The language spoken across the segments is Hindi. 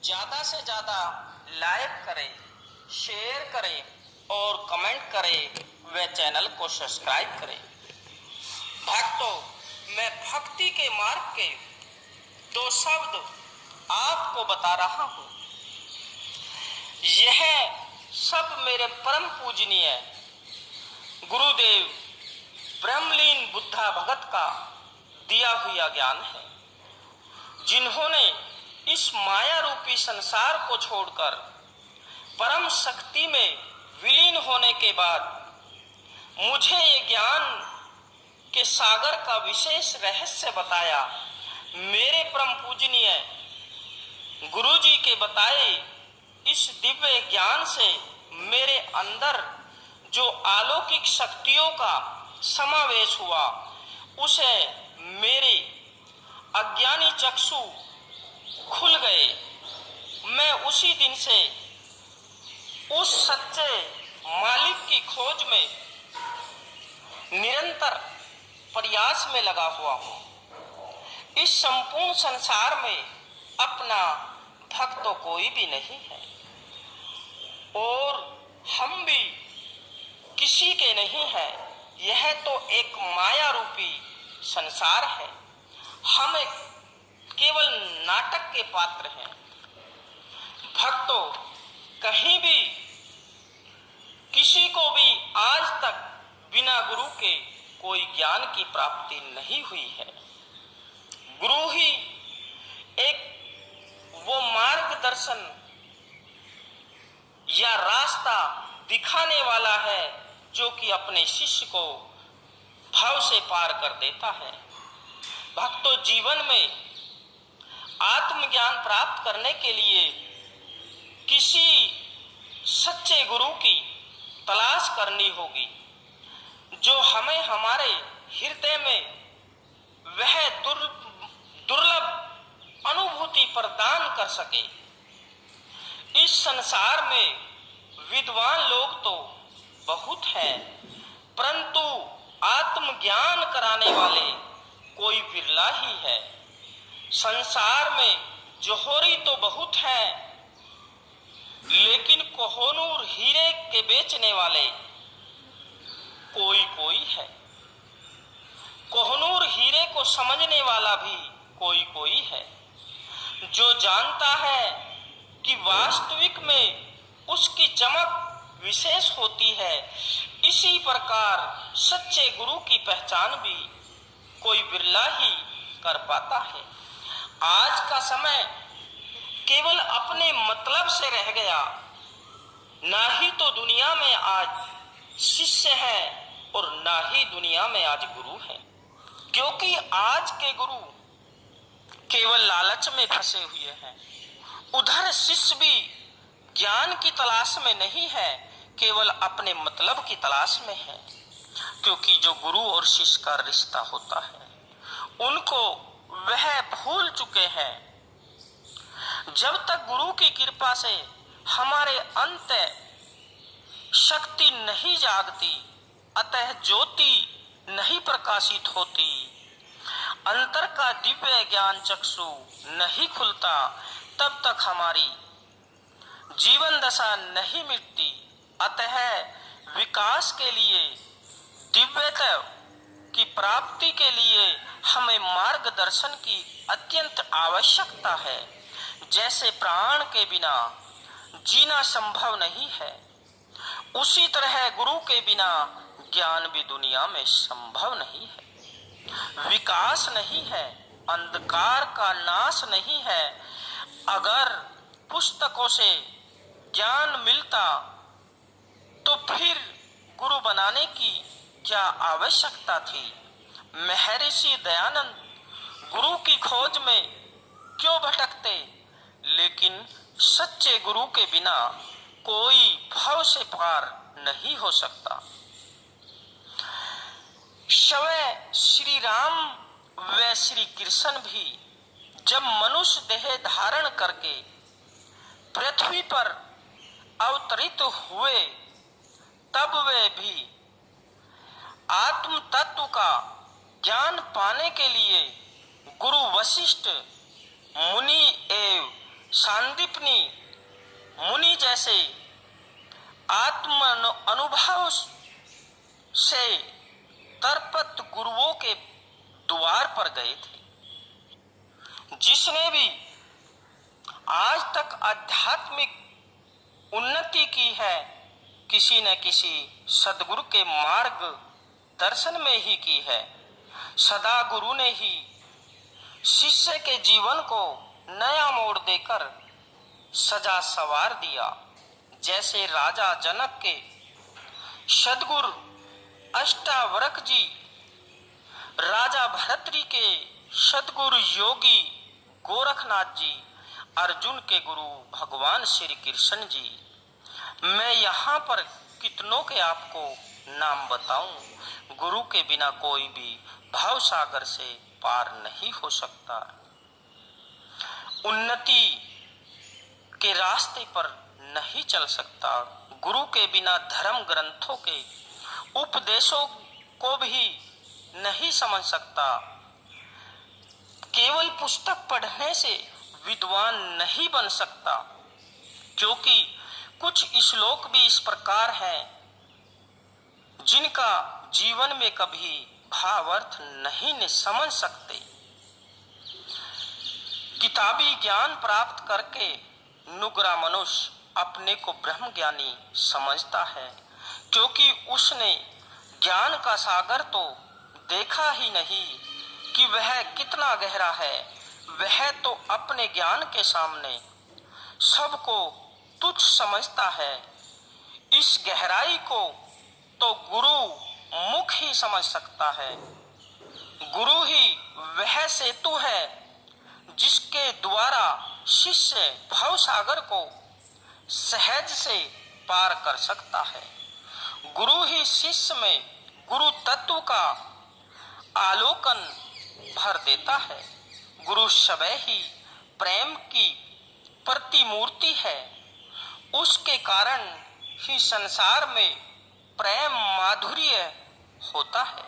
ज्यादा से ज्यादा लाइक करें, शेयर करें और कमेंट करें व चैनल को सब्सक्राइब करें। भक्तों, मैं भक्ति के मार्ग के दो शब्द आपको बता रहा हूं। यह सब मेरे परम पूजनीय गुरुदेव ब्रह्मलीन बुद्धा भगत का दिया हुआ ज्ञान है, जिन्होंने इस माया रूपी संसार को छोड़कर परम शक्ति में विलीन होने के बाद मुझे ये ज्ञान के सागर का विशेष रहस्य बताया। मेरे परम पूजनीय गुरु जी के बताए इस दिव्य ज्ञान से मेरे अंदर जो अलौकिक शक्तियों का समावेश हुआ, उसे मेरे अज्ञानी चक्षु खुल गए। मैं उसी दिन से उस सच्चे मालिक की खोज में निरंतर प्रयास में लगा हुआ हूं। इस संपूर्ण संसार में अपना भक्त तो कोई भी नहीं है और हम भी किसी के नहीं है। यह तो एक माया रूपी संसार है। हम एक केवल नाटक के पात्र हैं। भक्तों, कहीं भी किसी को भी आज तक बिना गुरु के कोई ज्ञान की प्राप्ति नहीं हुई है। गुरु ही एक वो मार्गदर्शन या रास्ता दिखाने वाला है जो कि अपने शिष्य को भव से पार कर देता है। भक्तों, जीवन में आत्मज्ञान प्राप्त करने के लिए किसी सच्चे गुरु की तलाश करनी होगी, जो हमें हमारे हृदय में वह दुर्लभ अनुभूति प्रदान कर सके। इस संसार में विद्वान लोग तो बहुत हैं, परंतु आत्मज्ञान कराने वाले कोई बिरला ही है। संसार में जोहरी तो बहुत हैं, लेकिन कोहिनूर हीरे के बेचने वाले कोई कोई है। कोहिनूर हीरे को समझने वाला भी कोई कोई है, जो जानता है कि वास्तविक में उसकी चमक विशेष होती है। इसी प्रकार सच्चे गुरु की पहचान भी कोई बिरला ही कर पाता है। आज का समय केवल अपने मतलब से रह गया। ना ही तो दुनिया में आज शिष्य है और ना ही दुनिया में आज गुरु है, क्योंकि आज के गुरु केवल लालच में फंसे हुए हैं। उधर शिष्य भी ज्ञान की तलाश में नहीं है, केवल अपने मतलब की तलाश में है। क्योंकि जो गुरु और शिष्य का रिश्ता होता है, उनको वह भूल चुके हैं। जब तक गुरु की कृपा से हमारे अंत शक्ति नहीं जागती, अतः ज्योति नहीं प्रकाशित होती, अंतर का दिव्य ज्ञान चक्षु नहीं खुलता, तब तक हमारी जीवन दशा नहीं मिटती। अतः विकास के लिए, दिव्यता की प्राप्ति के लिए हमें मार्गदर्शन की अत्यंत आवश्यकता है। जैसे प्राण के बिना जीना संभव नहीं है, उसी तरह गुरु के बिना ज्ञान भी दुनिया में संभव नहीं है। विकास नहीं है, अंधकार का नाश नहीं है। अगर पुस्तकों से ज्ञान मिलता तो फिर गुरु बनाने की क्या आवश्यकता थी। महर्षि दयानंद गुरु की खोज में क्यों भटकते, लेकिन सच्चे गुरु के बिना कोई भव से पार नहीं हो सकता। स्वयं श्री राम व श्री कृष्ण भी जब मनुष्य देह धारण करके पृथ्वी पर अवतरित हुए, तब वे भी आत्म तत्व का ज्ञान पाने के लिए गुरु वशिष्ठ मुनि एवं सांदीपनी मुनि जैसे आत्म अनुभव से तरपत गुरुओं के द्वार पर गए थे। जिसने भी आज तक आध्यात्मिक उन्नति की है, किसी न किसी सदगुरु के मार्ग दर्शन में ही की है। सदा गुरु ने ही शिष्य के जीवन को नया मोड़ देकर सजा सवार दिया। जैसे राजा जनक के सदगुरु अष्टावक्र जी, राजा भरतरी के सदगुरु योगी गोरखनाथ जी, अर्जुन के गुरु भगवान श्री कृष्ण जी। मैं यहाँ पर कितनों के आपको नाम बताऊं। गुरु के बिना कोई भी भव सागर से पार नहीं हो सकता। उन्नति के रास्ते पर नहीं चल सकता। गुरु के बिना धर्म ग्रंथों के उपदेशों को भी नहीं समझ सकता। केवल पुस्तक पढ़ने से विद्वान नहीं बन सकता, क्योंकि कुछ श्लोक भी इस प्रकार हैं जिनका जीवन में कभी भावार्थ नहीं समझ सकते। किताबी ज्ञान प्राप्त करके नुगरा मनुष्य अपने को ब्रह्म ज्ञानी समझता है, क्योंकि उसने ज्ञान का सागर तो देखा ही नहीं कि वह कितना गहरा है। वह तो अपने ज्ञान के सामने सबको तुच्छ समझता है। इस गहराई को तो गुरु मुख ही समझ सकता है। गुरु ही वह सेतु है जिसके द्वारा शिष्य भव सागर को सहज से पार कर सकता है। गुरु ही शिष्य में गुरु तत्व का आलोकन भर देता है। गुरु स्वयं ही प्रेम की प्रतिमूर्ति है। उसके कारण ही संसार में प्रेम माधुर्य होता है।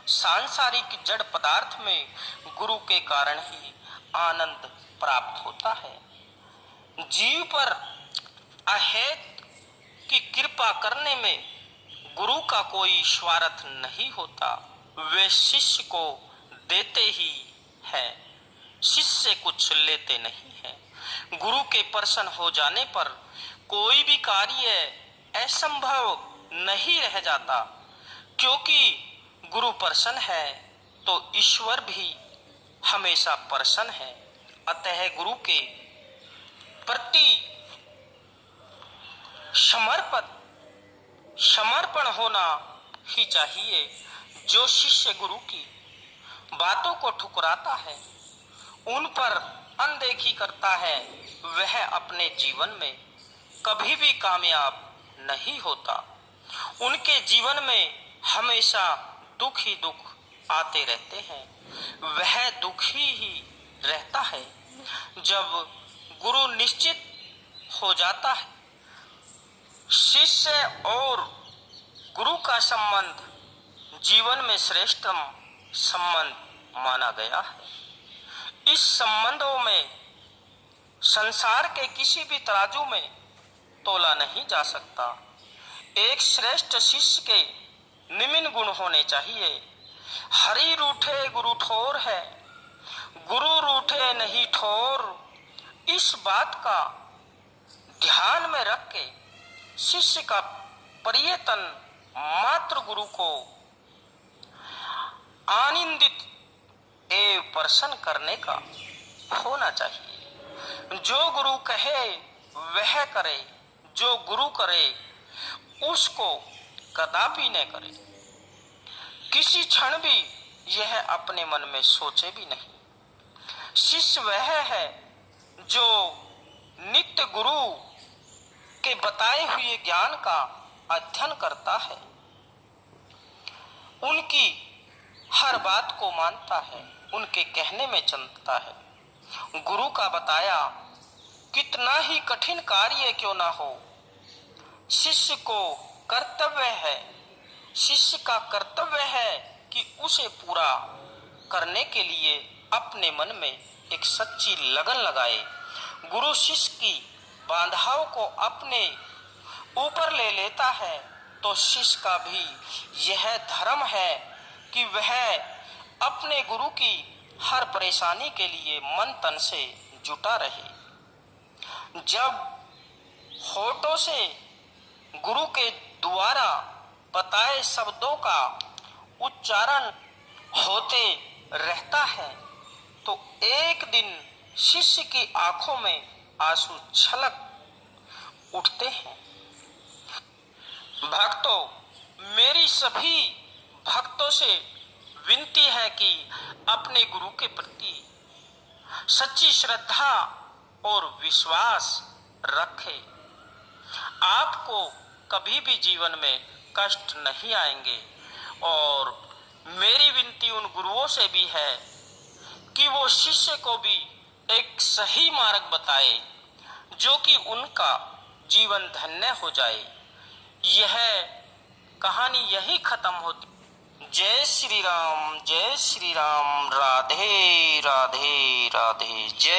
सांसारिक जड़ पदार्थ में गुरु के कारण ही आनंद प्राप्त होता है। जीव पर अहेत की कृपा करने में गुरु का कोई स्वार्थ नहीं होता। वे शिष्य को देते ही है, शिष्य कुछ लेते नहीं है। गुरु के प्रसन्न हो जाने पर कोई भी कार्य असंभव नहीं रह जाता, क्योंकि गुरु प्रसन्न है तो ईश्वर भी हमेशा प्रसन्न है। अतः गुरु के प्रति समर्पण होना ही चाहिए। जो शिष्य गुरु की बातों को ठुकराता है, उन पर अनदेखी करता है, वह अपने जीवन में कभी भी कामयाब नहीं होता। उनके जीवन में हमेशा दुख ही दुख आते रहते हैं। वह दुखी ही रहता है। जब गुरु निश्चित हो जाता है, शिष्य और गुरु का संबंध जीवन में श्रेष्ठतम संबंध माना गया है। इस संबंधों में संसार के किसी भी तराजू में तोला नहीं जा सकता। एक श्रेष्ठ शिष्य के निम्न गुण होने चाहिए। हरि रूठे गुरु ठोर है, गुरु रूठे नहीं ठोर। इस बात का ध्यान में रख के शिष्य का प्रयत्न मात्र गुरु को आनंदित एवं प्रसन्न करने का होना चाहिए। जो गुरु कहे वह करे, जो गुरु करे उसको कदापि न करे। किसी क्षण भी यह अपने मन में सोचे भी नहीं। शिष्य वह है जो नित्य गुरु के बताए हुए ज्ञान का अध्ययन करता है, उनकी हर बात को मानता है, उनके कहने में चलता है। गुरु का बताया कितना ही कठिन कार्य क्यों ना हो, शिष्य को कर्तव्य है, शिष्य का कर्तव्य है कि उसे पूरा करने के लिए अपने मन में एक सच्ची लगन लगाए। गुरु शिष्य की बाधाओं को अपने ऊपर ले लेता है तो शिष्य का भी यह धर्म है कि वह अपने गुरु की हर परेशानी के लिए मन तन से जुटा रहे। जब होठों से गुरु के द्वारा बताए शब्दों का उच्चारण होते रहता है तो एक दिन शिष्य की आंखों में आंसू छलक उठते हैं। भक्तों, मेरी सभी भक्तों से विनती है कि अपने गुरु के प्रति सच्ची श्रद्धा और विश्वास रखें। आपको कभी भी जीवन में कष्ट नहीं आएंगे। और मेरी विनती उन गुरुओं से भी है कि वो शिष्य को भी एक सही मार्ग बताए जो कि उनका जीवन धन्य हो जाए। यह कहानी यही खत्म होती। जय श्री राम, राधे राधे राधे। जय